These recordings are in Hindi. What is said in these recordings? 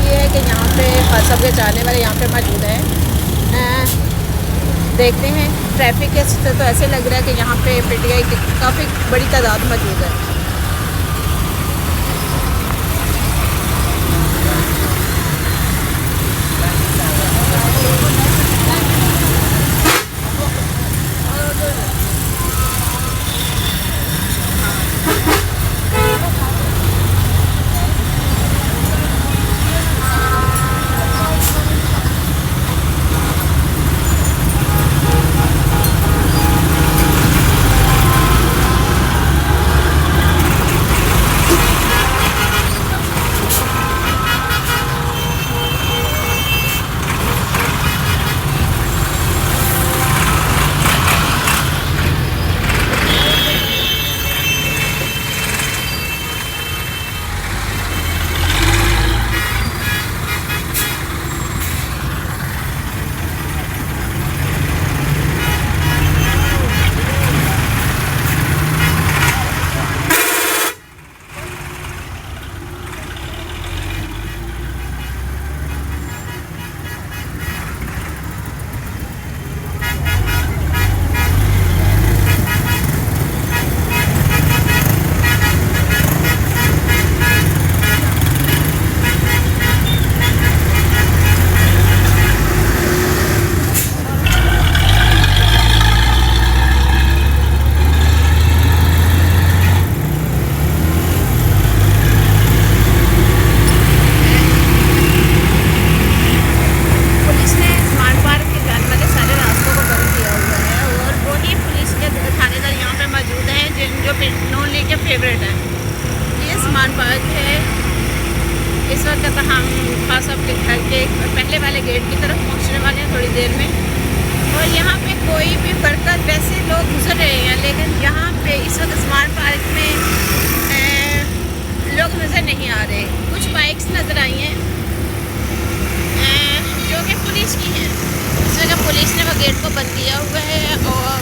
ये है कि यहाँ पे खासा के चाहने वाले यहाँ पे मौजूद हैं। देखते हैं ट्रैफिक के से तो ऐसे लग रहा है कि यहाँ पे पीटीआई की काफ़ी बड़ी तादाद मौजूद है। फेवरेट है ये स्मार्ट पार्क है। इस वक्त हम खास आपके घर के पहले वाले गेट की तरफ पहुंचने वाले हैं थोड़ी देर में। और यहाँ पे कोई भी वर्कर वैसे लोग गुजर रहे हैं, लेकिन यहाँ पे इस वक्त स्मार्ट पार्क में लोग नज़र नहीं आ रहे। कुछ बाइक्स नज़र आई हैं जो कि पुलिस की हैं। इस जगह पुलिस ने वो गेट को बंद किया हुआ है और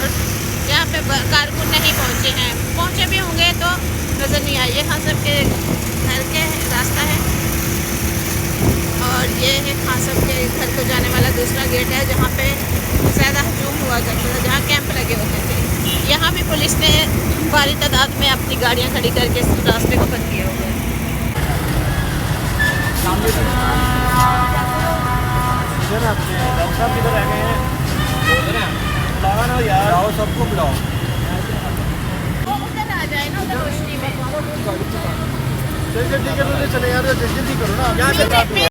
यहाँ पे कारकुन नहीं पहुँचे हैं। पहुँचे भी होंगे तो नज़र नहीं आई। ये खान साहब के घर के रास्ता है और ये है खान साहब के घर को जाने वाला दूसरा गेट है, जहाँ पे ज़्यादा हजूम हुआ करता था, जहाँ कैंप लगे होते थे। यहाँ भी पुलिस ने भारी तादाद में अपनी गाड़ियाँ खड़ी करके इस रास्ते को बंद किया हुआ है। किधर रह गए हैं? बुलावा ना यार, आओ सबको बुलाओ। वो उधर आ जाए ना, उधर रोशनी में। जल्दी जल्दी करो, चले यार, जल्दी जल्दी करो ना।